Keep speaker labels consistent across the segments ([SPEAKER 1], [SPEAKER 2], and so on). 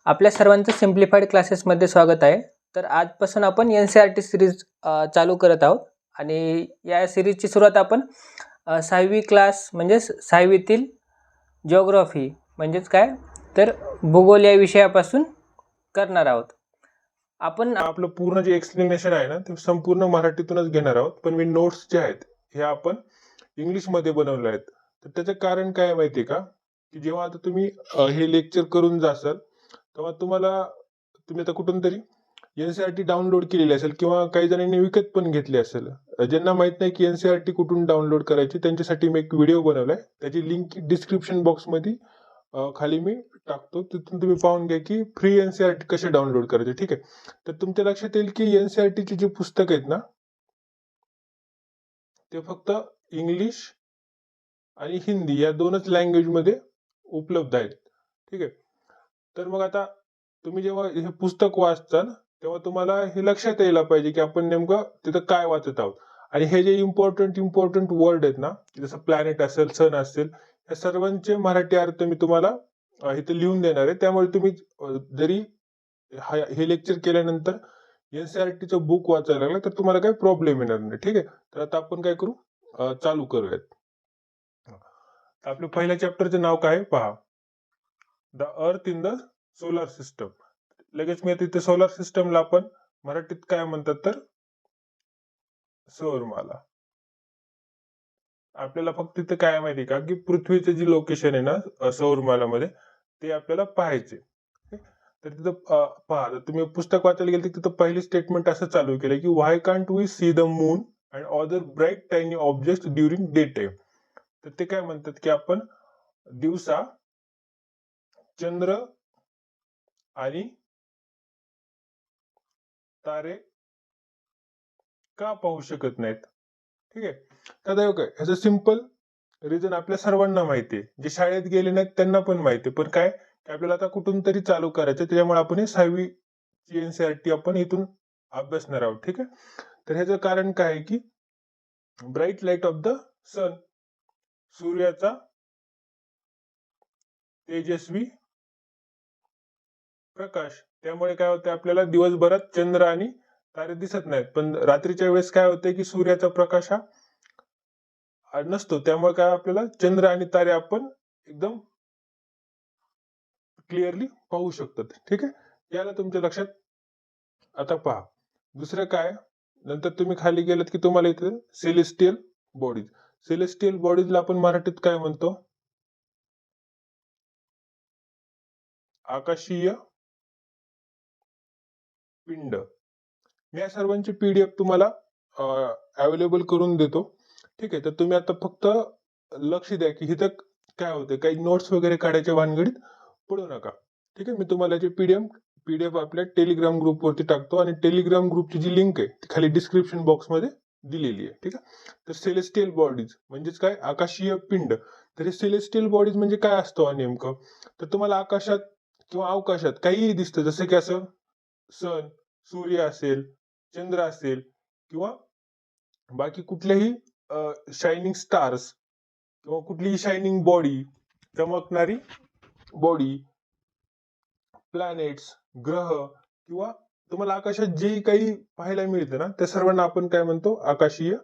[SPEAKER 1] आपल्या सर्वांचं सिम्प्लिफाईड क्लासेसमध्ये स्वागत आहे. तर आजपासून आपण NCERT सिरीज चालू करत आहोत आणि या सिरीजची सुरुवात आपण 6वी क्लास म्हणजेच 6वीतील जिओग्राफी म्हणजेच काय तर भूगोल या विषयापासून करणार आहोत. आपण
[SPEAKER 2] आपलं पूर्ण जे एक्सप्लेनेशन आहे ना ते संपूर्ण मराठीतूनच घेणार आहोत, पण मी नोट्स जे आहेत हे आपण इंग्लिश मध्ये बनवले आहेत. तर त्याचं कारण काय माहितीये का, की जेव्हा आता तुम्ही हे लेक्चर करून जासाल तेव्हा तुम्ही आता कुठून तरी एनसीआरटी डाउनलोड केलेली असेल किंवा काही जणांनी विकत पण घेतली असेल. ज्यांना माहित नाही की एनसीआरटी कुठून डाउनलोड करायची त्यांच्यासाठी मी एक व्हिडिओ बनवलाय, त्याची लिंक डिस्क्रिप्शन बॉक्स मध्ये खाली मी टाकतो, तिथून तुम्ही पाहून घ्या की फ्री एनसीआरटी कसे डाउनलोड करायचे. ठीक आहे, तर तुमच्या लक्षात येईल की एनसीआरटीची जी पुस्तक आहेत ना ते फक्त इंग्लिश आणि हिंदी या दोनच लँग्वेज मध्ये उपलब्ध आहेत. ठीक आहे, तर मग आता तुम्ही जेव्हा हे पुस्तक वाचताल तेव्हा तुम्हाला हे लक्षात यायला पाहिजे की आपण नेमकं तिथं काय वाचत आहोत. आणि हे जे इम्पॉर्टंट वर्ड आहेत ना, जसं प्लॅनेट असेल, सन असेल, या सर्वांचे मराठी अर्थ मी तुम्हाला इथे लिहून देणार आहे. त्यामुळे तुम्ही जरी हे लेक्चर केल्यानंतर एनसीआरटीचं बुक वाचायला लागलं तर तुम्हाला काही प्रॉब्लेम येणार नाही. ठीक आहे, तर आता आपण काय करू, चालू करूयात. आपल्या पहिल्या चॅप्टरचं नाव काय पहा, the earth in the solar system. लगेच मी तिथे सोलर सिस्टमला आपण मराठीत काय म्हणतात तर सौरमाला. आपल्याला फक्त तिथे काय माहिती का की पृथ्वीचे जी लोकेशन आहे ना सौरमालामध्ये ते आपल्याला पाहायचे. तर तिथं पहा, तुम्ही पुस्तक वाचायला गेले तिथं पहिली स्टेटमेंट असं चालू केलं की why can't we see the moon and other bright tiny object during day time. तर ते काय म्हणतात की आपण दिवसा चंद्र आणि तारे का पाहू शकत नाहीत. ठीक आहे, तर काय ह्याचं सिंपल रिझन आपल्या सर्वांना माहिती आहे, जे शाळेत गेले नाहीत त्यांना पण माहिती आहे. पण काय की आपल्याला आता कुठून तरी चालू करायचं, त्याच्यामुळे आपण हे 6वी एनसीआरटी आपण इथून अभ्यासणार आहोत. ठीक आहे, तर ह्याचं कारण काय आहे की ब्राईट लाईट ऑफ द सन, सूर्याचा तेजस्वी प्रकाश, त्यामुळे काय होतं आपल्याला दिवसभरात चंद्र आणि तारे दिसत नाहीत, पण रात्रीच्या वेळेस काय होतंय की सूर्याचा प्रकाश हा नसतो, त्यामुळे काय आपल्याला चंद्र आणि तारे आपण एकदम क्लिअरली पाहू शकतात. ठीक आहे, याला तुमच्या लक्षात. आता पहा दुसरं काय, नंतर तुम्ही खाली गेलात की तुम्हाला इथे सेलेस्टियल बॉडीज. सेलेस्टियल बॉडीजला आपण मराठीत काय म्हणतो, आकाशीय पिंड. मी या सर्वांची पीडीएफ तुम्हाला अवेलेबल करून देतो. ठीक आहे, तर तुम्ही आता फक्त लक्ष द्या की इथं काय होते, काही नोट्स वगैरे काढायच्या भानगडीत पडू नका. ठीक आहे, मी तुम्हाला जे पीडीएफ आपल्या टेलिग्राम ग्रुपवरती टाकतो आणि टेलिग्राम ग्रुपची जी लिंक आहे ती खाली डिस्क्रिप्शन बॉक्समध्ये दिलेली आहे. ठीक आहे, तर सेलेस्टियल बॉडीज म्हणजेच काय, आकाशीय पिंड. तर हे सेलेस्टियल बॉडीज म्हणजे काय असतो नेमकं, तर तुम्हाला आकाशात किंवा अवकाशात काहीही दिसतं, जसं की असं सन, सूर्य असेल, चंद्र असेल किंवा बाकी कुठलेही शायनिंग स्टार्स किंवा कुठलीही शायनिंग बॉडी, चमकणारी बॉडी, प्लॅनेट्स, ग्रह किंवा तुम्हाला आकाशात जे काही पाहायला मिळतं ना त्या सर्वांना आपण काय म्हणतो, आकाशीय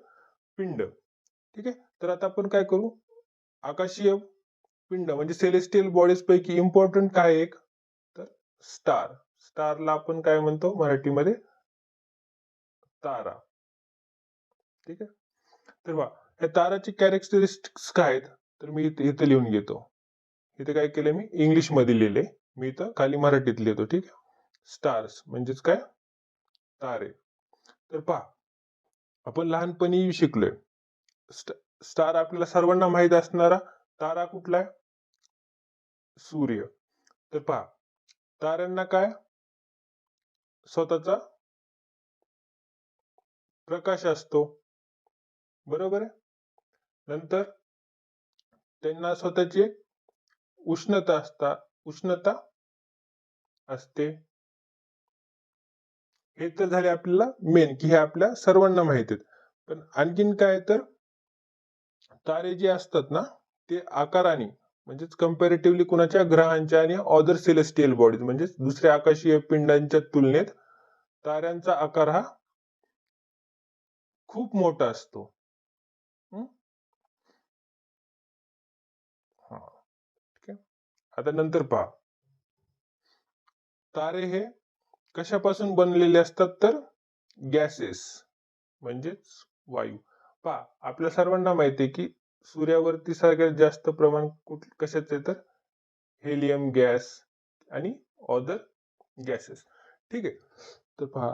[SPEAKER 2] पिंड. ठीक आहे, तर आता आपण काय करू, आकाशीय पिंड म्हणजे सेलेस्टियल बॉडीज पैकी इम्पॉर्टंट काय एक तर स्टार. स्टारला आपण काय म्हणतो मराठीमध्ये, तारा. ठीक आहे, तर वा या ताराची कॅरेक्टरिस्टिक्स काय आहेत, तर मी इथे लिहून घेतो. इथे काय केलं मी इंग्लिश मध्ये लिहिले, मी इथं खाली मराठीत लिहितो. ठीक आहे, स्टार्स म्हणजेच काय, तारे. तर पहा आपण लहानपणी शिकलोय स्टार आपल्याला सर्वांना माहित असणारा तारा कुठला आहे, सूर्य. तर पहा ताऱ्यांना काय स्वतःचा प्रकाश असतो, बरोबर आहे. नंतर त्यांना स्वतःची उष्णता असते. हे तर झाले आपल्याला मेन की हे आपल्या सर्वांना माहित आहेत. पण आणखीन काय तर तारे जे असतात ना ते आकाराने म्हणजेच कम्पॅरेटिव्हली कुणाच्या ग्रहांच्या आणि अदर सेलेस्टियल बॉडीज म्हणजेच दुसऱ्या आकाशीय पिंडांच्या तुलनेत ताऱ्यांचा आकार हा खूप मोठा असतो. हं? हा, ठीक आहे. आता नंतर पहा, तारे हे कशापासून बनलेले असतात तर गॅसेस म्हणजेच वायू. पहा, आपल्या सर्वांना माहिती आहे की सूर्यावरती सगळ्यात जास्त प्रमाण कशाचं आहे तर हेलियम गॅस आणि अदर गॅसेस. ठीक आहे. तर पहा,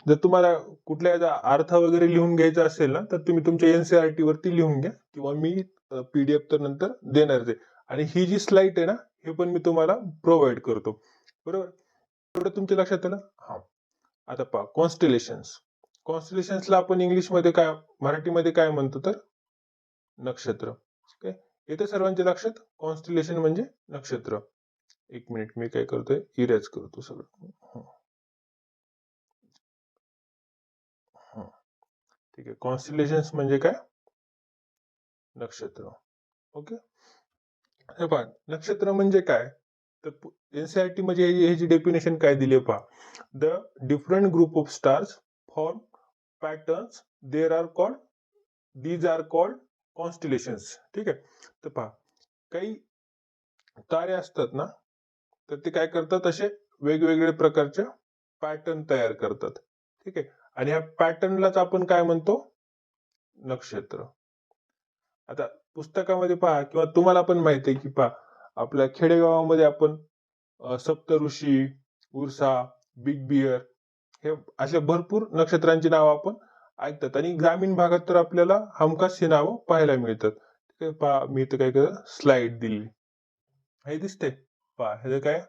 [SPEAKER 2] जर तुम्हाला कुठल्या याचा अर्थ वगैरे लिहून घ्यायचा असेल ना, तर तुम्ही तुमच्या एनसीईआरटी वरती लिहून घ्या किंवा मी पीडीएफ तर नंतर देणारच आहे. आणि ही जी स्लाइड आहे ना, हे पण मी तुम्हाला प्रोव्हाइड करतो. बरोबर, एवढं तुमच्या लक्षात आलं. हा, आता पहा, कॉन्स्टेलेशन्स. कॉन्स्टेलेशन्सला आपण इंग्लिशमध्ये काय, मराठीमध्ये काय म्हणतो तर नक्षत्र. ओके, येते सर्वांच्या लक्षात कॉन्स्टेलेशन म्हणजे नक्षत्र. एक मिनिट, मी काय करतोय, इरेज करतो सगळं. ठीक आहे, कॉन्स्टेलेशन्स म्हणजे काय, नक्षत्र. ओके, हे पहा, नक्षत्र म्हणजे काय तर एनसीईआरटी मध्ये ह्याची डेफिनेशन काय दिली पहा, the different group of stars form patterns there are called, these are called constellations. ठीक आहे. तर पहा, काही तारे असतात ना, तर ते काय करतात, असे वेगवेगळे प्रकारच्या पॅटर्न तयार करतात. ठीक आहे. आणि ह्या पॅटर्नलाच आपण काय म्हणतो, नक्षत्र. आता पुस्तकामध्ये पहा किंवा तुम्हाला पण माहिती आहे की पहा, आपल्या खेडेगावामध्ये आपण सप्तऋषी, उर्सा, बिग बियर हे अशा भरपूर नक्षत्रांची नावं आपण ऐकतात. आणि ग्रामीण भागात तर आपल्याला हमखास ही नावं पाहायला मिळतात. ठीक आहे. पहा, मी इथं काय केलं, स्लाइड दिली, हे दिसते पहा, हे काय,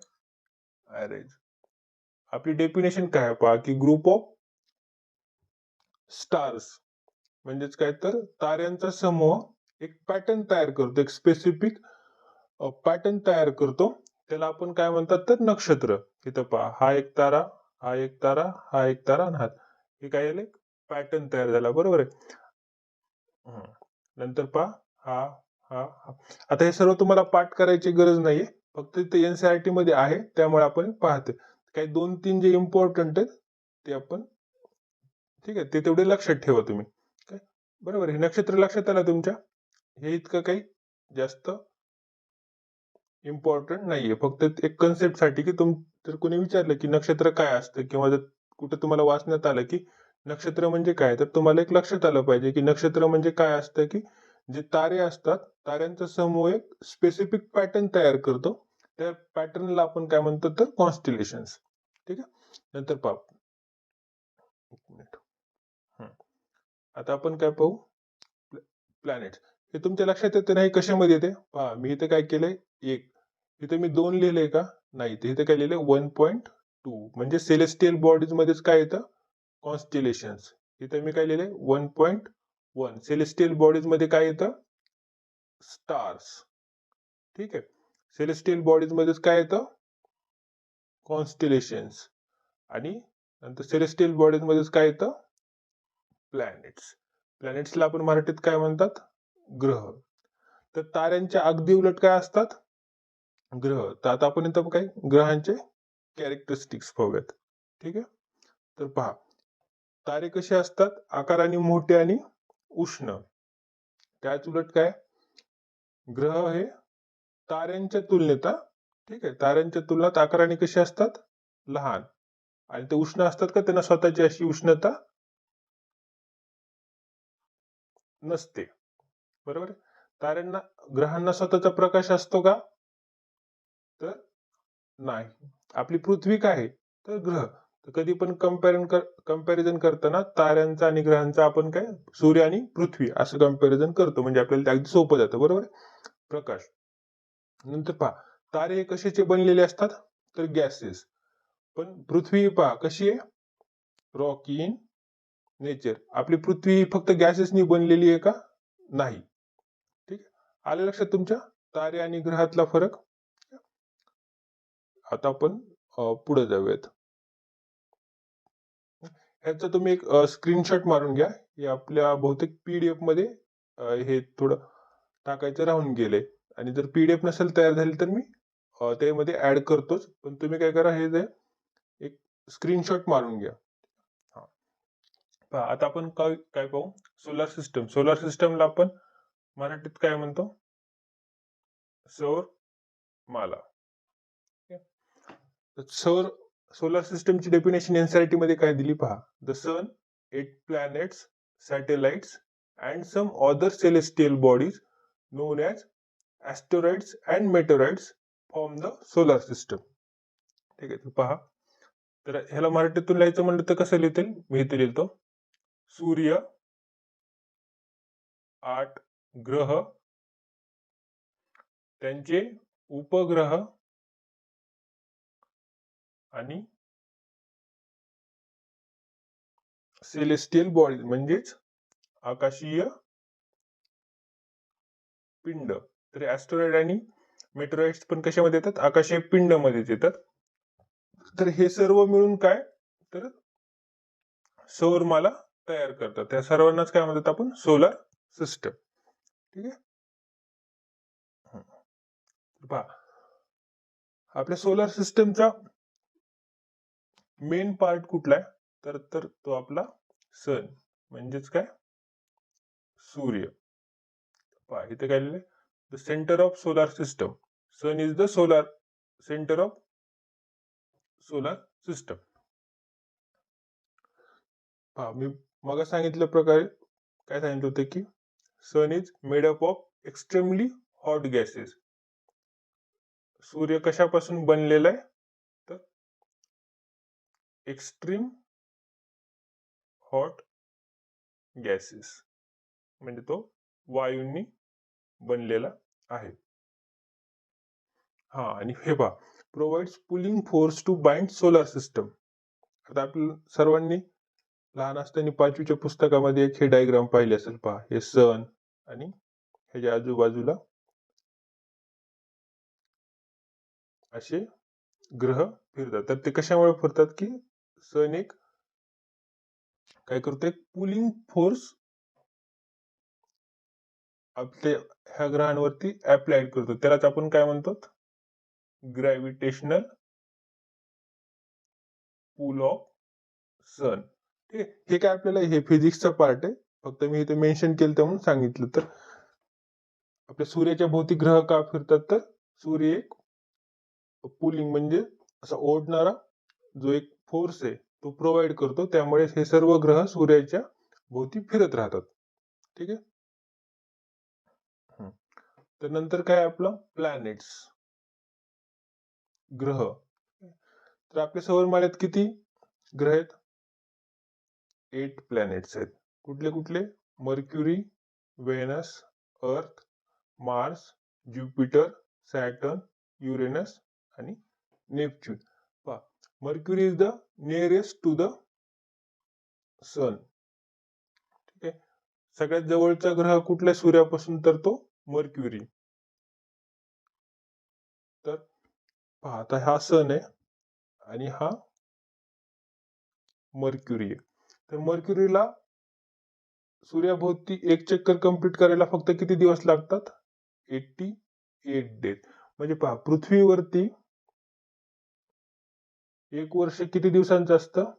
[SPEAKER 2] अरेंज. आपली डेफिनेशन काय आहे पहा, की ग्रुप ऑफ स्टार्स म्हणजेच काय तर ताऱ्यांचा समूह एक पॅटर्न तयार करतो, एक स्पेसिफिक पॅटर्न तयार करतो, त्याला आपण काय म्हणतात तर नक्षत्र. इथं पहा, हा एक तारा, हा एक तारा, हा एक तारा आणि हा, हे काय झाले, पॅटर्न तयार झाला. बरोबर आहे. नंतर पहा, हा हा हा. आता हे सर्व तुम्हाला पाठ करायची गरज नाहीये, फक्त ते एनसीईआरटी मध्ये आहे, त्यामुळे आपण पाहते. काही 2-3 जे इम्पॉर्टंट आहेत ते आपण, ठीक आहे, ते तेवढे लक्षात ठेवा तुम्ही. काय, बरोबर आहे. नक्षत्र लक्षात आलं तुमच्या, हे इतकं काही जास्त इम्पॉर्टंट नाहीये, फक्त एक कन्सेप्ट साठी की जर कोणी विचारलं की नक्षत्र काय असतं किंवा जर कुठे तुम्हाला वाचण्यात आलं की नक्षत्र म्हणजे काय, तर तुम्हाला एक लक्षात आलं पाहिजे की नक्षत्र म्हणजे काय असतं, की जे तारे असतात, ताऱ्यांचा समूह एक स्पेसिफिक पॅटर्न तयार करतो, त्या पॅटर्नला आपण काय म्हणतो तर कॉन्स्टेलेशन्स. ठीक आहे. नंतर पहा, एक मिनिट, आता आपण काय पाहू, प्लॅनेट्स. हे तुमच्या लक्षात येते नाही, कशामध्ये येते पहा, मी इथे काय केलंय, एक इथे मी 2 लिहिलंय का, नाही, इथे काय लिहिलंय 1.2 म्हणजे सेलेस्टियल बॉडीज मध्येच काय येतं, कॉन्स्टेलेशन्स. इथे मी काय लिहिलंय 1.1 सेलेस्टियल बॉडीज मध्ये काय येतं, स्टार्स. ठीक आहे. सेलेस्टियल बॉडीज मध्येच काय येतं, कॉन्स्टेलेशन्स. आणि नंतर सेलेस्टियल बॉडीज मध्येच काय येतं, प्लॅनेट्स. प्लॅनेट्सला आपण मराठीत काय म्हणतात, ग्रह. तर ताऱ्यांच्या अगदी उलट काय असतात, ग्रह. तर आता आपण इथं काय ग्रहांचे कॅरेक्टरिस्टिक्स पाहूयात. ठीक आहे. तर पहा, तारे कसे असतात, आकाराने मोठे आणि उष्ण. त्याच उलट काय, ग्रह हे ताऱ्यांच्या तुलनेत, ठीक आहे, ताऱ्यांच्या तुलनेत आकाराने कसे असतात, लहान, आणि ते उष्ण असतात का, त्यांना स्वतःची अशी उष्णता नसते. बरोबर. ताऱ्यांना, ग्रहांना स्वतःचा प्रकाश असतो का, तर नाही. आपली पृथ्वी काय आहे तर ग्रह. तर कधी पण कंपॅरिझन करताना ताऱ्यांचा आणि ग्रहांचा आपण काय, सूर्य आणि पृथ्वी असं कंपॅरिझन करतो, म्हणजे आपल्याला ते अगदी सोपं जातं. बरोबर, प्रकाश. नंतर पहा, तारे हे कशाचे बनलेले असतात तर गॅसेस. पण पृथ्वी पहा कशी आहे, रॉकी इन नेचर. आपली पृथ्वी ही फक्त गॅसेसनी बनलेली आहे का, नाही. ठीक आहे, आलं लक्षात तुमच्या तारे आणि ग्रहातला फरक. आता आपण पुढे जाऊयात. ह्याचा तुम्ही एक स्क्रीनशॉट मारून घ्या. हे आपल्या बहुतेक पीडीएफ मध्ये हे थोडं टाकायचं राहून गेले. आणि जर PDF नसेल तयार झाली तर मी त्यामध्ये ऍड करतोच, पण तुम्ही काय करा, हे जे एक स्क्रीनशॉट मारून घ्या. हा. पहा, आता आपण काय काय पाहू, सोलार सिस्टम. सोलार सिस्टमला आपण मराठीत काय म्हणतो, सौर माला. सोलार सिस्टमची डेफिनेशन एनसीईआरटी मध्ये काय दिली पहा, the sun, 8 planets, satellites and some other celestial bodies known as asteroids and meteorites form the solar system. ठीक आहे, तर पहा, तर ह्याला मराठीतून लिहायचं म्हणलं तर कसं लिहितील, मी इथे लिहितो, सूर्य, 8 ग्रह, त्यांचे उपग्रह आणि सेलेस्टियल बॉडी म्हणजेच आकाशीय पिंड. तर ऍस्ट्रॉइड आणि मेटेरॉइड्स पण कशामध्ये येतात, आकाशीय पिंड मध्येच येतात. तर हे सर्व मिळून काय, तर सौरमाला तयार करतात. त्या सर्वांनाच काय म्हणतात आपण, सोलार सिस्टम. ठीक आहे. पहा, आपल्या सोलार सिस्टमचा मेन पार्ट कुठला आहे, तर तो आपला सन म्हणजेच काय, सूर्य. पहा, इथे काय लिहिलंय, the centre of solar system. Sun is the solar centre of solar system. पहा, मी मग सांगितल्या प्रकारे काय सांगितलं होतं की sun is made up of extremely hot gases. सूर्य कशापासून बनलेला आहे, तर एक्स्ट्रीम हॉट गॅसेस, म्हणजे तो वायूंनी बनलेला आहे. हा, आणि हे पहा, provides pulling force to bind solar system. आता आपल्या सर्वांनी लहान असताना 5वीच्या पुस्तकामध्ये एक हे डायग्राम पाहिले असेल. पहा, हे सन आणि ह्याच्या आजूबाजूला असे ग्रह फिरतात. तर ते कशामुळे फिरतात की सन एक काय करतो, एक पुलिंग फोर्स आपल्या ह्या ग्रहांवरती अप्लाइड करतो. त्यालाच आपण काय म्हणतो, ग्रॅव्हिटेशनल पुल ऑफ सन. ठीक आहे. हे काय आपल्याला, हे फिजिक्सचा पार्ट आहे, फक्त मी इथे मेन्शन केलं म्हणून सांगितलं. तर आपल्या सूर्याच्या भोवती ग्रह का फिरतात, तर सूर्य एक पुलिंग म्हणजे असा ओढणारा जो एक फोर्स आहे तो प्रोव्हाइड करतो, त्यामुळे हे सर्व ग्रह सूर्याच्या भोवती फिरत राहतात. ठीक आहे. तर नंतर काय आपलं प्लॅनेट्स, ग्रह. तर आपल्या सौरमालेत किती ग्रह आहेत, 8 प्लॅनेट्स आहेत. कुठले कुठले, Mercury, Venus, Earth, Mars, Jupiter, Saturn, Uranus आणि नेपच्यून. पहा, Mercury is the nearest to the sun. ठीक आहे. सगळ्यात जवळचा ग्रह कुठल्या सूर्यापासून, तर तो मर्क्युरी. तर पहा, आता हा सन आहे आणि हा मर्क्युरी आहे. तर मर्क्युरीला सूर्याभोवती एक चक्कर कंप्लीट करायला फक्त किती दिवस लागतात, 88 डेज. म्हणजे पहा, पृथ्वीवरती एक वर्ष किती दिवसांचं असतं,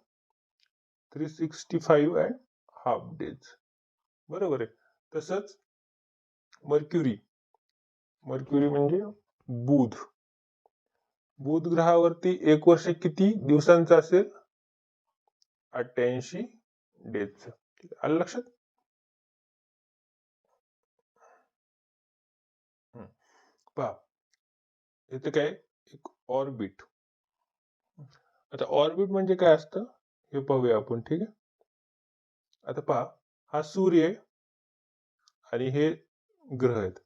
[SPEAKER 2] 365.5 डेज. बरोबर आहे. तसंच मर्क्युरी म्हणजे बुध ग्रहावरती एक वर्ष किती दिवसांचं असेल, 88 डेजचं. ठीक आहे, आलं लक्षात. पहा, इथे काय, एक ऑर्बिट. आता ऑर्बिट म्हणजे काय असतं हे पाहूया आपण. ठीक आहे. आता पहा, हा सूर्य आहे आणि हे ग्रह आहेत.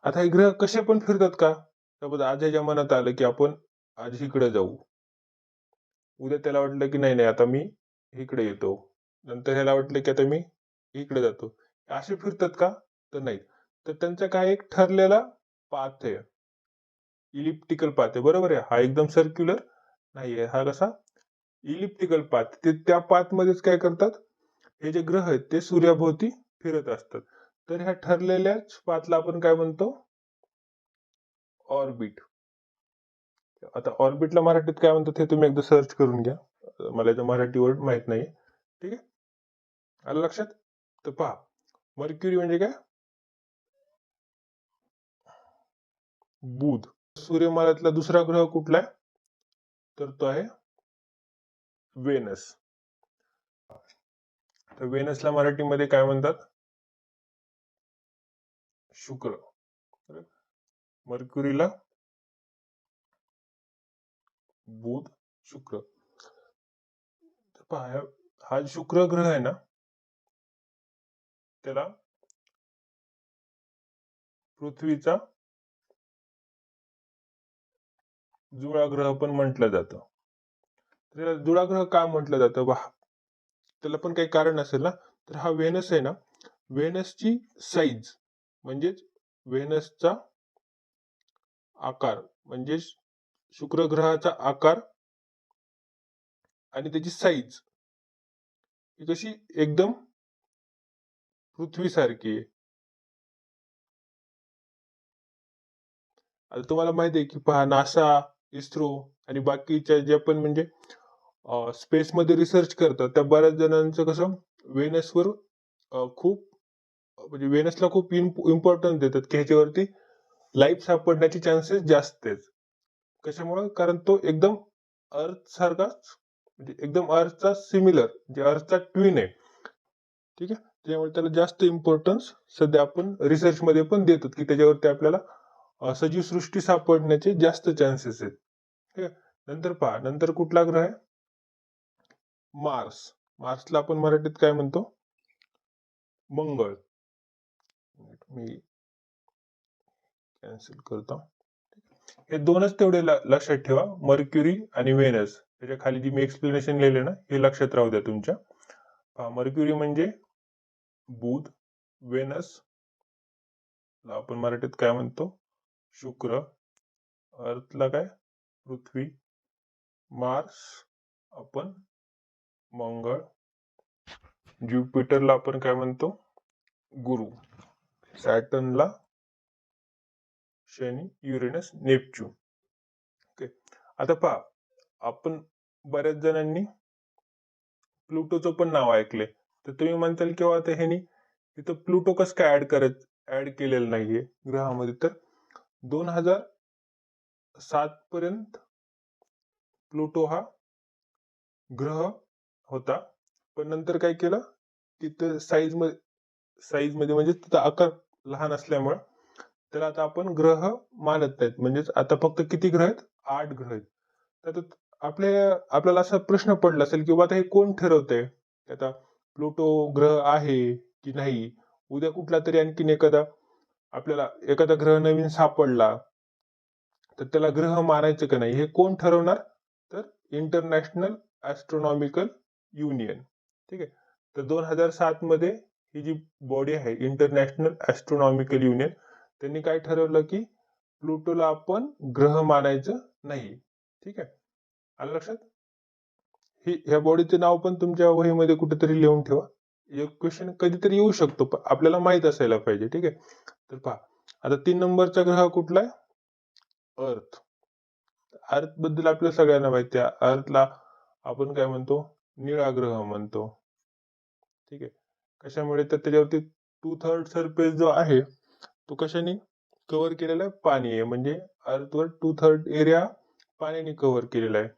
[SPEAKER 2] आता हे ग्रह कसे पण फिरतात का, आज ह्याच्या मनात आलं की आपण आज इकडे जाऊ, उद्या त्याला वाटलं की नाही आता मी इकडे येतो, नंतर ह्याला वाटलं की आता मी इकडे जातो. असे फिरतात का, तर नाही. तर त्यांचा काय एक ठरलेला पाथ आहे, इलिप्टिकल पाथ आहे. बरोबर आहे. हा एकदम सर्क्युलर नाहीये, हा कसा इलिप्टिकल पाथ. ते त्या पाथ मध्येच काय करतात, हे जे ग्रह आहेत ते सूर्याभोवती फिरत असतात. तर ह्या ठरलेल्याच पाथला आपण काय म्हणतो, ऑर्बिट. आता ऑर्बिटला मराठीत काय म्हणतात हे तुम्ही एकदा सर्च करून घ्या, मला याचा मराठी वर्ड माहित नाही. ठीक आहे, आलं लक्षात? तर पहा, मर्क्युरी म्हणजे काय, बुध. सूर्यमालेतला दुसरा ग्रह कुठला आहे, तर तो आहे वेनस. तर वेनसला मराठीमध्ये काय म्हणतात, शुक्र. मर्क्युरीला बुध, शुक्र. तर पहा, हा शुक्र ग्रह आहे ना, त्याला पृथ्वीचा जुळा ग्रह पण म्हटलं जातं. त्याला जुळा ग्रह का म्हटलं जातं, पहा त्याला पण काही कारण असेल ना. तर हा व्हेनस आहे ना, व्हेनसची साईज म्हणजेच व्हेनसचा आकार, म्हणजे शुक्र ग्रहाचा आकार आणि त्याची साईज ही कशी एकदम पृथ्वीसारखी आहे. आता तुम्हाला माहिती आहे की पहा, नासा, इस्रो आणि बाकीच्या ज्या पण म्हणजे स्पेस मध्ये रिसर्च करतात, त्या बऱ्याच जणांचं कसं व्हेनसवर खूप म्हणजे व्हेनसला खूप इम्पॉर्टन्स देतात की ह्याच्यावरती लाईफ सापडण्याचे चान्सेस जास्त आहेत. कशामुळे, कारण तो एकदम अर्थ सारखाच म्हणजे एकदम अर्थचा सिमिलर, जे अर्थचा ट्विन आहे. ठीक आहे, त्यामुळे त्याला जास्त इम्पॉर्टन्स सध्या आपण रिसर्च मध्ये पण देतात की त्याच्यावरती आपल्याला सजीव सृष्टी सापडण्याचे जास्त चान्सेस आहेत. ठीक आहे, नंतर पहा, नंतर कुठला ग्रह आहे, मार्स. मार्सला आपण मराठीत काय म्हणतो, मंगळ. मी कॅन्सल करतो. हे दोनच तेवढे लक्षात ठेवा, मर्क्युरी आणि व्हेनस. त्याच्या खाली जी मी एक्सप्लेनेशन लिहिले ना, हे लक्षात राहू द्या तुमच्या. मर्क्युरी म्हणजे बुध, व्हेनस आपण मराठीत काय म्हणतो, शुक्र, अर्थला काय, पृथ्वी, मार्स आपण मंगळ, ज्युपिटरला आपण काय म्हणतो, गुरु, सॅटर्नला शनी, युरेनस, नेपच्यून. ओके, आता पहा, आपण बऱ्याच जणांनी प्लुटोचं पण नाव ऐकले. तर तुम्ही म्हणताल किंवा आता ह्यानी तिथं प्लुटो कसं काय ऍड केलेलं नाहीये ग्रहामध्ये. तर 2007 पर्यंत प्लुटो हा ग्रह होता, पण नंतर काय केलं, तिथं साईज मध्ये म्हणजे तिथं आकार लहान असल्यामुळे त्याला आता आपण ग्रह मानत नाहीत. म्हणजेच आता फक्त किती ग्रह आहेत, 8 ग्रह आहेत. तर आपल्याला असा प्रश्न पडला असेल की आता हे कोण ठरवतंय, आता प्लुटो ग्रह आहे की नाही. उद्या कुठला तरी आणखीन आपल्याला एखादा ग्रह नवीन सापडला, तर त्याला ग्रह मानायचं का नाही हे कोण ठरवणार, तर इंटरनॅशनल ऍस्ट्रॉनॉमिकल युनियन. ठीक आहे, तर 2007 मध्ये ही जी बॉडी आहे, इंटरनॅशनल ऍस्ट्रॉनॉमिकल युनियन, त्यांनी काय ठरवलं की प्लुटोला आपण ग्रह मानायचं नाही. ठीक आहे, आलं लक्षात? ह्या बॉडीचे नाव पण तुमच्या वहीमध्ये कुठेतरी लिहून ठेवा. एक क्वेश्चन कधीतरी येऊ शकतो, आपल्याला माहित असायला पाहिजे. ठीक आहे, तर पहा, आता 3 नंबरचा ग्रह कुठला आहे, अर्थ. अर्थ बद्दल आपल्या सगळ्यांना माहिती आहे. अर्थला आपण काय म्हणतो, निळा ग्रह म्हणतो. ठीक आहे, कशामुळे, तर त्याच्यावरती 2/3 सरफेस जो आहे तो कशाने कव्हर केलेला आहे, पाणी आहे. म्हणजे अर्थवर 2/3 एरिया पाण्याने कव्हर केलेला आहे.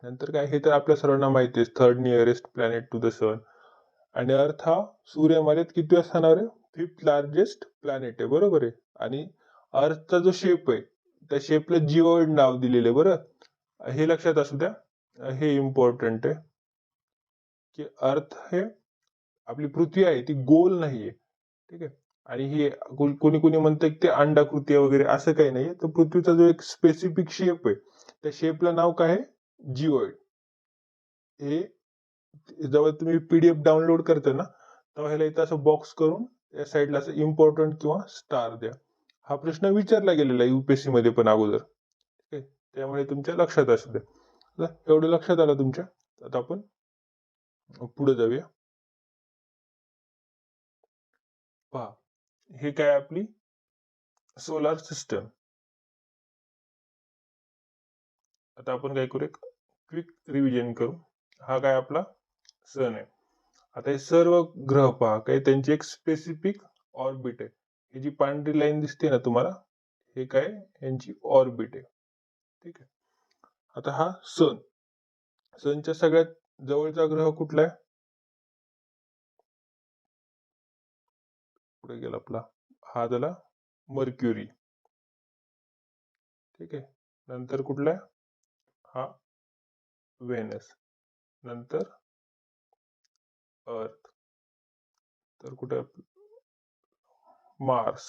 [SPEAKER 2] नंतर काय, हे तर आपल्या सर्वांना माहिती आहे, third nearest planet to the sun. आणि अर्थ हा सूर्यमालेत कितव्या स्थानावर आहे, 5th लार्जेस्ट प्लॅनेट आहे, बरोबर आहे. आणि अर्थचा जो शेप आहे, त्या शेपला जिओइड नाव दिलेलं आहे. बरं, हे लक्षात असू द्या, हे इम्पॉर्टंट आहे की अर्थ हे आपली पृथ्वी आहे ती गोल नाहीये. ठीक आहे, आणि हे कोणी कोणी म्हणतं की ते अंडाकृती वगैरे, असं काही नाहीये. तर पृथ्वीचा जो एक स्पेसिफिक शेप आहे, त्या शेपला नाव काय आहे, जिओइड. हे जेव्हा तुम्ही PDF डाउनलोड करता ना, तेव्हा ह्याला इथं असं बॉक्स करून या साईडला असं इम्पॉर्टंट किंवा स्टार द्या. हा प्रश्न विचारला गेलेला आहे UPSC मध्ये पण अगोदर. ठीक आहे, त्यामुळे तुमच्या लक्षात असू द्या. एवढं लक्षात आलं तुमच्या. आता आपण पुढे जाऊया. पहा, हे काय आपली सोलार सिस्टम. आता आपण काय करू, एक क्विक रिव्हिजन करू. हा काय आपला सन आहे. आता हे सर्व ग्रह पहा, काही त्यांची एक स्पेसिफिक ऑर्बिट आहे. ही जी पांढरी लाईन दिसते ना तुम्हाला, हे काय यांची ऑर्बिट आहे. ठीक आहे. आता हा सनच्या सगळ्यात जवळचा ग्रह कुठला आहे? पुढे गेला आपला, हा झाला मर्क्युरी. ठीक आहे. नंतर कुठला आहे? हा व्हेनस. नंतर अर्थ. तर कुठे मार्स.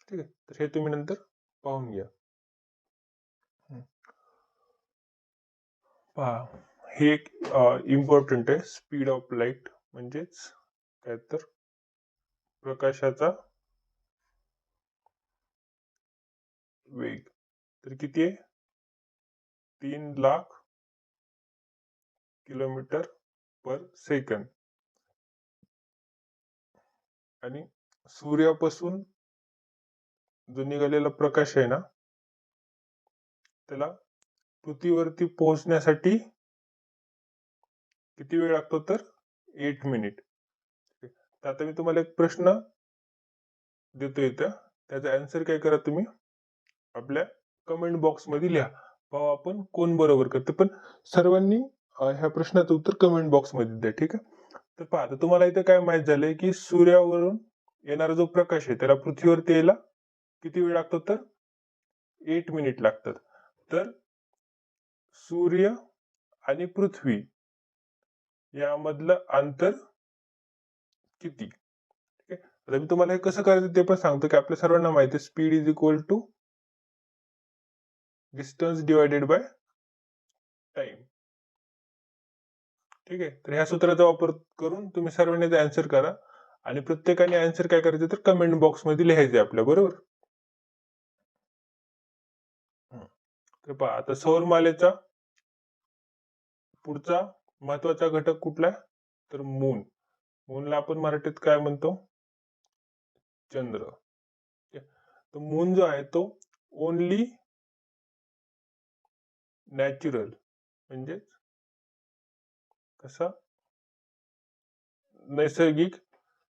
[SPEAKER 2] ठीक आहे. तर हे तुम्ही नंतर पाहून घ्या. पहा, हे एक इम्पॉर्टंट आहे. स्पीड ऑफ लाईट म्हणजेच काय तर प्रकाशाचा वेग. तर किती आहे? 3,00,000 किलोमीटर पर सेकंद. आणि सूर्यापासून जो निघालेला प्रकाश आहे ना, त्याला पृथ्वीवरती पोहोचण्यासाठी किती वेळ लागतो? तर 8 मिनिट. तर आता मी तुम्हाला एक प्रश्न देतो इथं, त्याचा आन्सर काय करा तुम्ही आपल्या कमेंट बॉक्स मध्ये लिहा. पाहू आपण कोण बरोबर करते. पण सर्वांनी ह्या प्रश्नाचं उत्तर कमेंट बॉक्स मध्ये द्या. ठीक आहे. तर पहा, आता तुम्हाला इथं काय माहित झालंय की सूर्यावरून येणारा जो प्रकाश आहे त्याला पृथ्वीवरती यायला किती वेळ लागतो? तर 8 मिनिट लागतात. तर सूर्य आणि पृथ्वी यामधलं अंतर किती? ठीक आहे. आता मी तुम्हाला हे कसं करायचं ते पण सांगतो, की आपल्या सर्वांना माहिती आहे speed is equal to distance divided by time. ठीक आहे. तर ह्या सूत्राचा वापर करून तुम्ही सर्वांनी आन्सर करा. आणि प्रत्येकाने आन्सर काय करायचं तर कमेंट बॉक्स मध्ये लिहायचे आपल्या बरोबर. तर पहा, आता सौरमालेचा पुढचा महत्वाचा घटक कुठला आहे? तर मून. मूनला आपण मराठीत काय म्हणतो? चंद्र. तर मून जो आहे तो ओनली नॅचरल म्हणजे कसा नैसर्गिक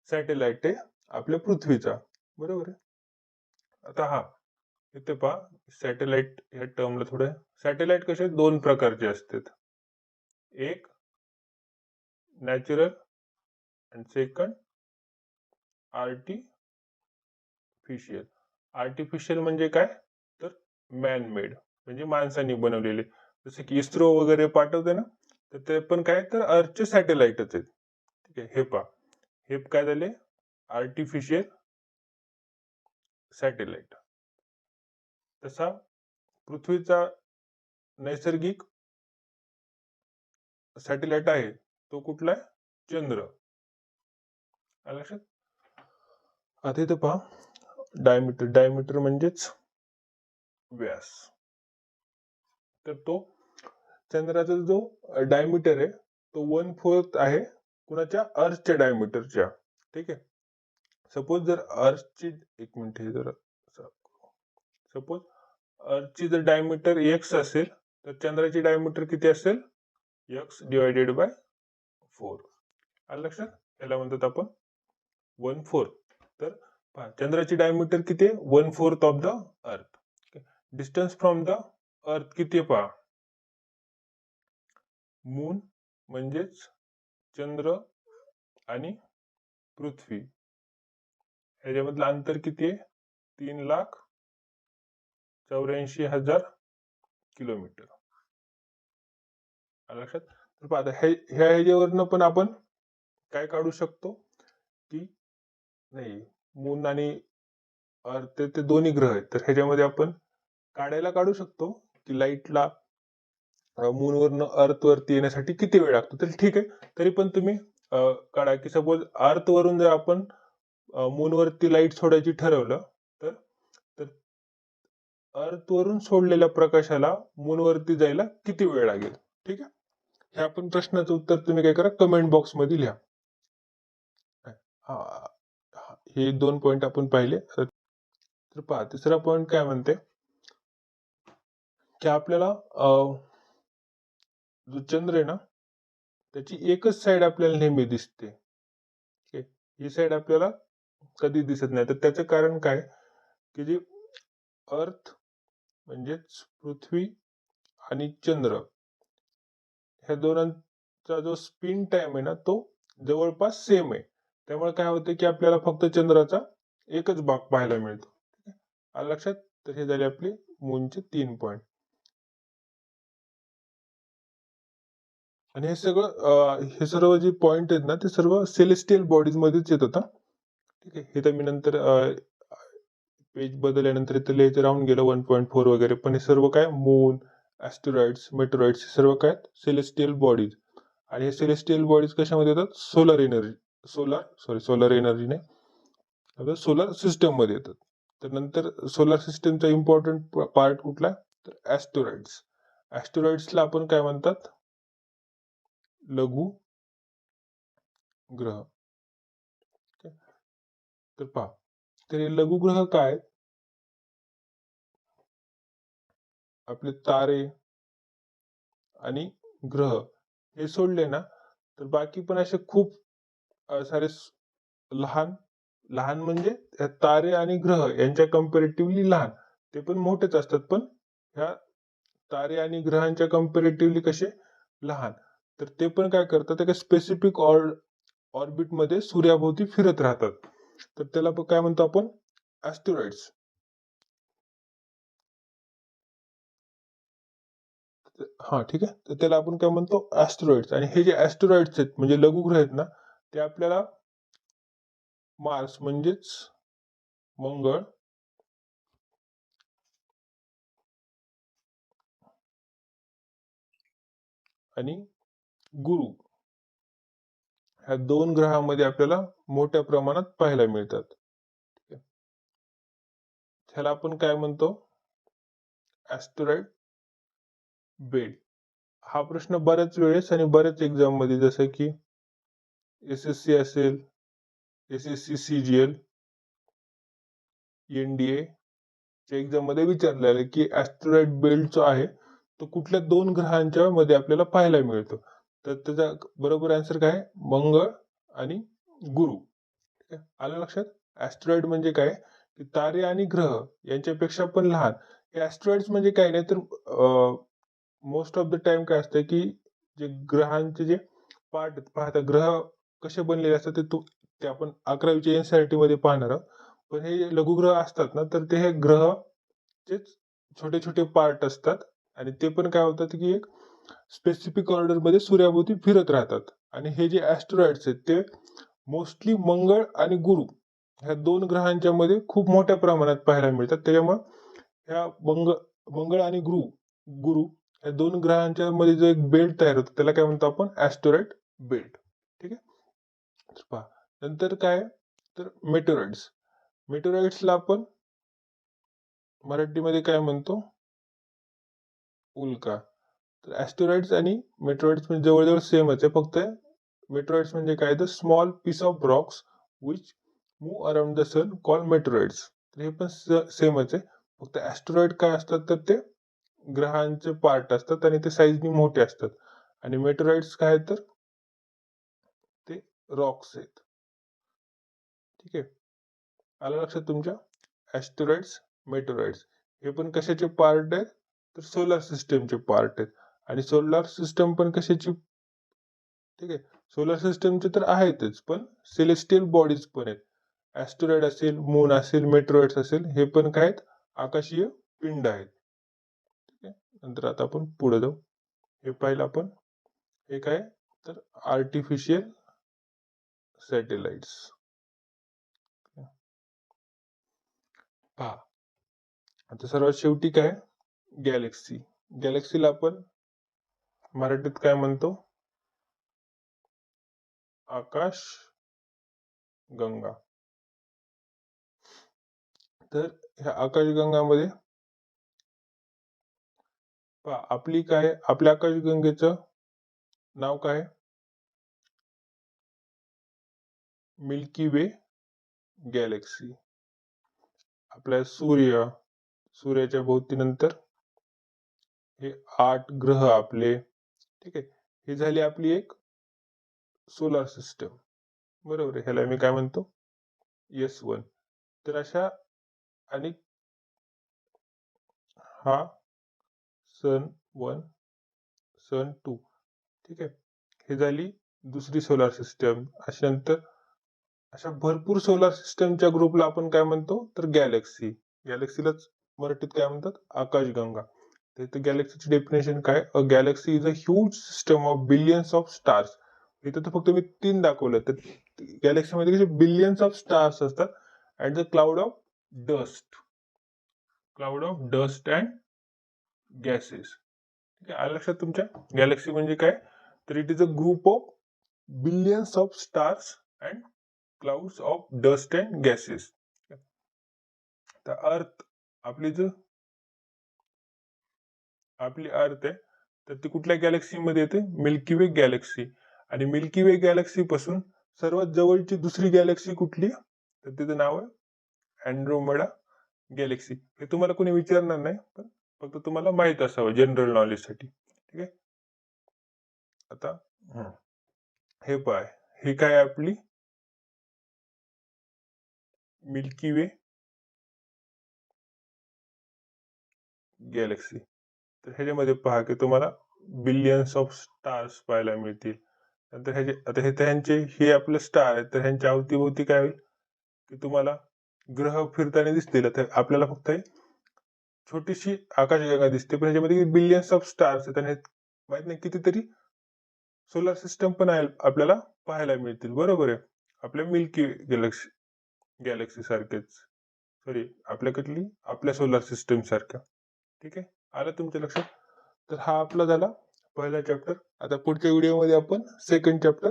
[SPEAKER 2] सॅटेलाइट आहे आपल्या पृथ्वीचा, बरोबर आहे. आता हा इथे पहा, सॅटेलाइट या टर्मला थोडं, सॅटेलाइट कसे दोन प्रकारचे असतात. एक नॅचरल आणि सेकंड आर्टिफिशियल. आर्टिफिशियल म्हणजे काय? तर मॅन मेड म्हणजे माणसाने बनवलेले. जसे की इस्रो वगैरे पाठवते ना, तर ते पण काय तर अर्थचे सॅटेलाइटच आहेत. ठीक आहे. हे पहा, हे काय झाले आर्टिफिशियल सॅटेलाइट. तसा पृथ्वीचा नैसर्गिक सॅटेलाइट आहे तो कुठला आहे? चंद्र. लक्षात. आता इथे पहा, डायमीटर म्हणजेच व्यास. तर तो चंद्राचा जो डायमीटर आहे तो 1/4 आहे कुणाच्या? अर्थच्या डायमीटरच्या. ठीक आहे. सपोज जर अर्थची, एक मिनिट हे जरा, सपोज अर्थची जर डायमीटर x असेल तर चंद्राची डायमीटर किती असेल? x divided by 4. आलं लक्षात. याला म्हणतात आपण 1/4. तर चंद्राची डायमीटर किती आहे? 1/4 of the earth. Distance from the earth किती आहे पहा. मून म्हणजेच चंद्र आणि पृथ्वी ह्याच्यामधलं अंतर किती आहे? 3,84,000 किलोमीटर. लक्षात. तर पाहता ह्या ह्याच्यावरनं पण आपण काय काढू शकतो की नाही, मून आणि अर्थ ते दोन्ही ग्रह आहेत, तर ह्याच्यामध्ये आपण काढू शकतो की लाईटला मूनवरनं अर्थ वरती येण्यासाठी किती वेळ लागतो. तर ठीक आहे, तरी पण तुम्ही काढा की सपोज अर्थ वरून जर आपण मूनवरती लाईट सोडायची ठरवलं तर अर्थवरून सोडलेल्या प्रकाशाला मूनवरती जायला किती वेळ लागेल? ठीक आहे. हे आपण प्रश्नाचं उत्तर तुम्ही काय करा, कमेंट बॉक्स मध्ये लिहा. हा, हे 2 पॉइंट आपण पाहिले. तर पहा, तिसरा पॉइंट काय म्हणते की आपल्याला जो चंद्र आहे ना, त्याची एकच साइड आपल्याला नेहमी दिसते. ही साइड आपल्याला कधी दिसत नाही. तर त्याचं कारण काय, की जे अर्थ म्हणजेच पृथ्वी आणि चंद्र ह्या दोघांचा जो स्पिन टाइम आहे ना, तो जवळपास सेम आहे. त्यामुळे काय होतं की आपल्याला फक्त चंद्राचा एकच भाग पाहायला मिळतो. आलं लक्षात? तर हे झाले आपले मूनचे 3 पॉइंट. आणि हे सर्व जे पॉइंट आहेत ना, ते सर्व सेलेस्टियल बॉडीज मध्येच येत होता. ठीक आहे. हे तर मी नंतर पेज बदलल्यानंतर इथे लिहायचं राहून गेलं 1.4 वगैरे. पण हे सर्व काय, मून, ॲस्टेरॉइड्स, मेटेरॉइड्स हे सर्व काय सेलेस्टियल बॉडीज. आणि हे सेलेस्टियल बॉडीज कशामध्ये येतात? सोलर एनर्जी नाही, सोलर सिस्टम मध्ये येतात. तर नंतर सोलर सिस्टमचा इम्पॉर्टंट पार्ट कुठला? तर ॲस्टेरॉइड्स. ॲस्टेरॉइड्सला आपण काय म्हणतात? लघु ग्रह. तर पहा, तर हे लघुग्रह काय? आपले तारे आणि ग्रह हे सोडले ना, तर बाकी पण असे खूप सारे लहान लहान म्हणजे तारे आणि ग्रह यांच्या कम्पॅरेटिव्हली लहान, ते पण मोठेच असतात, पण ह्या तारे आणि ग्रहांच्या कम्पॅरेटिव्हली कसे लहान. तर ते पण काय करतात, एका स्पेसिफिक ऑर्बिट मध्ये सूर्याभोवती फिरत राहतात. तर त्याला काय म्हणतो आपण? ॲस्टेरॉइड्स. हा, ठीक आहे. तर त्याला आपण काय म्हणतो? ॲस्टेरॉइड्स. आणि हे जे ॲस्टेरॉइड्स आहेत म्हणजे लघुग्रह आहेत ना, ते आपल्याला मार्स म्हणजेच मंगळ आणि गुरु ह्या 2 ग्रहामध्ये आपल्याला मोठ्या प्रमाणात पाहायला मिळतात. ह्याला आपण काय म्हणतो? ॲस्टेरॉइड बेल्ट. हा प्रश्न बऱ्याच वेळेस आणि बऱ्याच एक्झाम मध्ये, जसं की SSC असेल, SSC CGL, NDA च्या एक्झाम मध्ये विचारलेलं की ॲस्टेरॉइड बेल्ट जो आहे तो कुठल्या 2 ग्रहांच्या मध्ये आपल्याला पाहायला मिळतो. तर त्याचा बरोबर आन्सर काय? मंगळ आणि गुरु. ठीक आहे. आलं लक्षात? ॲस्टेरॉइड म्हणजे काय, की तारे आणि ग्रह यांच्यापेक्षा पण लहान. हे ॲस्टेरॉइड्स म्हणजे काय नाही, तर मोस्ट ऑफ द टाइम काय असतं की जे ग्रहांचे जे पार्ट पाहता, ग्रह कसे बनलेले असतात ते आपण 11वीच्या NCERT मध्ये पाहणार आहोत. पण हे लघुग्रह असतात ना, तर ते हे ग्रहचेच छोटे छोटे पार्ट असतात. आणि ते पण काय होतात की एक स्पेसिफिक ऑर्डर मध्ये सूर्याभोवती फिरत राहतात. आणि हे जे ॲस्टेरॉइड्स आहेत ते मोस्टली मंगळ आणि गुरु ह्या 2 ग्रहांच्या मध्ये खूप मोठ्या प्रमाणात पाहायला मिळतात. त्याच्यामुळे ह्या मंगळ आणि गुरु या 2 ग्रहांच्या मध्ये जो एक बेल्ट तयार होतो त्याला काय म्हणतो आपण? ॲस्टेरॉइड बेल्ट. ठीक आहे. तर पहा, नंतर काय, तर मेटेरॉइड्सला आपण मराठीमध्ये काय म्हणतो? उल्का. तर ॲस्टेरॉइड्स आणि मेटेरॉइड्स म्हणजे जवळजवळ सेमच आहे, फक्त मेटेरॉइड्स म्हणजे काय, the small piece of rocks which move around the sun call meteoroids. तर हे पण सेमच आहे, फक्त ॲस्टेरॉइड काय असतात, तर ते ग्रहांचे पार्ट असतात आणि ते साईजनी मोठे असतात. आणि मेटेरॉइड्स काय, तर ते रॉक्स आहेत. ठीक आहे. आलं लक्षात तुमच्या? ॲस्टेरॉइड्स, मेटेरॉइड्स हे पण कशाचे पार्ट आहेत, तर सोलर सिस्टमचे पार्ट आहेत. आणि सोलर सिस्टम पण कशाची? ठीक आहे. सोलर सिस्टमचे तर आहेतच, पण सेलेस्टियल बॉडीज पण आहेत. ॲस्टेरॉइड असेल, मून असेल, मेटेरॉइड्स असेल, हे पण काय आहेत? आकाशीय पिंड आहेत. ठीक आहे. नंतर आता आपण पुढे जाऊ. हे पाहिलं आपण. हे काय, तर आर्टिफिशियल सॅटेलाइट्स. पहा, आता सर्वात शेवटी काय, गॅलेक्सी. गॅलेक्सीला आपण मराठीत काय म्हणतो? आकाश गंगा. तर ह्या आकाशगंगामध्ये पहा आपली काय आपल्या आकाशगंगेचं नाव काय? मिल्की वे गॅलेक्सी. आपला सूर्याच्या भोवती नंतर हे 8 ग्रह आपले, ठीक आहे. ही झाली आपली एक सोलार सिस्टम, बरोबर आहे. ह्याला मी काय म्हणतो? S1. तर अशा आणि हा सन 1, सन 2, ठीक आहे. ही झाली दुसरी सोलार सिस्टम. अशा भरपूर सोलार सिस्टमच्या ग्रुपला आपण काय म्हणतो? तर गॅलेक्सी. गॅलेक्सीलाच मराठीत काय म्हणतात? आकाशगंगा. तर गॅलेक्सीची डेफिनेशन काय? A galaxy is a huge system of billions of stars. इथं तर फक्त मी 3 दाखवलं. तर गॅलेक्सीमध्ये कसे बिलियन्स ऑफ स्टार्स असतात and the cloud of dust and gases. ठीक आहे, आलं लक्षात तुमच्या? गॅलेक्सी म्हणजे काय? तर it is a group of billions of stars and clouds of dust and gases. तर अर्थ आपली अर्थ आहे, तर ती कुठल्या गॅलेक्सीमध्ये येते? मिल्की वे गॅलेक्सी. आणि मिल्की वे गॅलेक्सी पासून सर्वात जवळची दुसरी गॅलेक्सी कुठली? तर तिचं नाव आहे अँड्रोमेडा गॅलेक्सी. हे तुम्हाला कोणी विचारणार नाही, पण फक्त तुम्हाला माहित असावं जनरल नॉलेज साठी. ठीक आहे. आता हे पाय, हे काय आपली मिल्की वे गॅलेक्सी. तर ह्याच्यामध्ये पहा की तुम्हाला बिलियन्स ऑफ स्टार्स पाहायला मिळतील. नंतर हे आपले स्टार आहेत, तर ह्यांच्या अवतीभोवती काय होईल की तुम्हाला ग्रह फिरताना दिसतील. तर आपल्याला फक्त छोटीशी आकाशगंगा दिसते, पण ह्याच्यामध्ये बिलियन्स ऑफ स्टार्स आहेत आणि माहित नाही कितीतरी सोलर सिस्टम पण आपल्याला पाहायला मिळतील, बरोबर आहे. आपल्या मिल्की गॅलेक्सी सारखेच, सॉरी आपल्या सोलर सिस्टम सारख्या. ठीक आहे, आलं तुमच्या लक्षात? तर हा आपला झाला पहिला चॅप्टर. आता पुढच्या व्हिडिओमध्ये आपण सेकंड चॅप्टर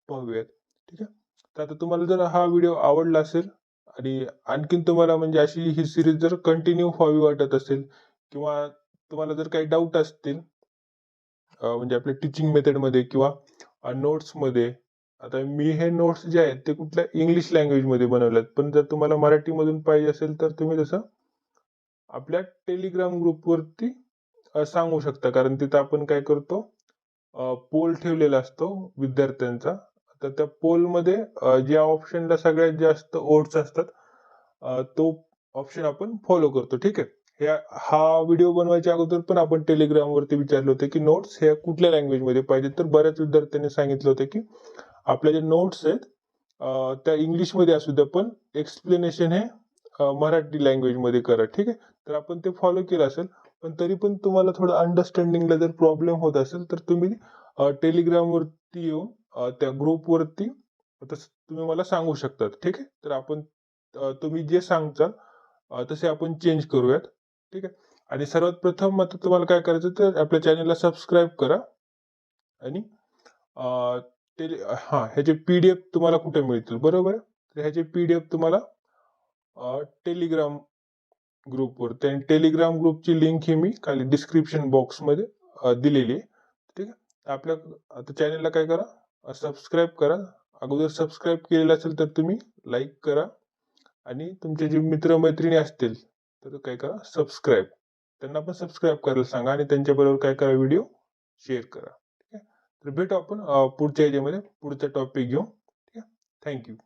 [SPEAKER 2] पाहूयात. ठीक आहे. तर आता तुम्हाला जर हा व्हिडिओ आवडला असेल आणि आणखीन तुम्हाला म्हणजे अशी ही सिरीज जर कंटिन्यू व्हावी वाटत असेल, किंवा तुम्हाला जर काही डाऊट असतील म्हणजे आपल्या टीचिंग मेथडमध्ये किंवा नोट्समध्ये, आता मी हे नोट्स जे आहेत ते कुठल्या इंग्लिश लँग्वेजमध्ये बनवल्यात, पण जर तुम्हाला मराठीमधून पाहिजे असेल तर तुम्ही तसं आपल्या टेलिग्राम ग्रुपवरती सांगू शकता. कारण तिथं आपण काय करतो, पोल ठेवलेला असतो विद्यार्थ्यांचा. तर त्या पोलमध्ये ज्या ऑप्शनला सगळ्यात जास्त ओट्स असतात तो ऑप्शन आपण फॉलो करतो. ठीक आहे. हा व्हिडिओ बनवायच्या अगोदर पण आपण टेलिग्राम वरती विचारलं होतं की नोट्स हे कुठल्या लँग्वेज मध्ये पाहिजे. तर बऱ्याच विद्यार्थ्यांनी सांगितलं होतं की आपल्या जे नोट्स आहेत त्या इंग्लिश मध्ये असू द्या, पण एक्सप्लेनेशन हे मराठी लँग्वेज मध्ये करा. ठीक आहे. तर आपण ते फॉलो केलं असेल, पण तरी पण तुम्हाला थोडं अंडरस्टँडिंगला जर प्रॉब्लेम होत असेल तर तुम्ही टेलिग्राम वरती येऊन त्या ग्रुप वरती तुम्ही मला सांगू शकतात. ठीक आहे. तर आपण तुम्ही जे सांगताल तसे आपण चेंज करूयात. ठीक आहे. आणि सर्वात प्रथम आता तुम्हाला काय करायचं, तर आपल्या चॅनलला सबस्क्राईब करा. आणि ह्याचे PDF तुम्हाला कुठे मिळतील, बरोबर आहे. तर ह्याचे PDF तुम्हाला टेलिग्राम ग्रुपवर, टेलिग्राम ग्रुपची लिंक ही मी खाली डिस्क्रिप्शन बॉक्समध्ये दिलेली आहे. ठीक आहे. आपल्या आता चॅनलला काय करा, सबस्क्राईब करा. अगोदर सबस्क्राईब केलेलं असेल तर तुम्ही लाईक करा, आणि तुमचे जे मित्रमैत्रिणी असतील तर काय करा, सबस्क्राईब, त्यांना पण सबस्क्राईब करायला सांगा आणि त्यांच्याबरोबर काय करा, व्हिडिओ शेअर करा. ठीक आहे. तर भेटू आपण पुढच्या ह्याच्यामध्ये पुढचा टॉपिक घेऊ. ठीक आहे. थँक्यू.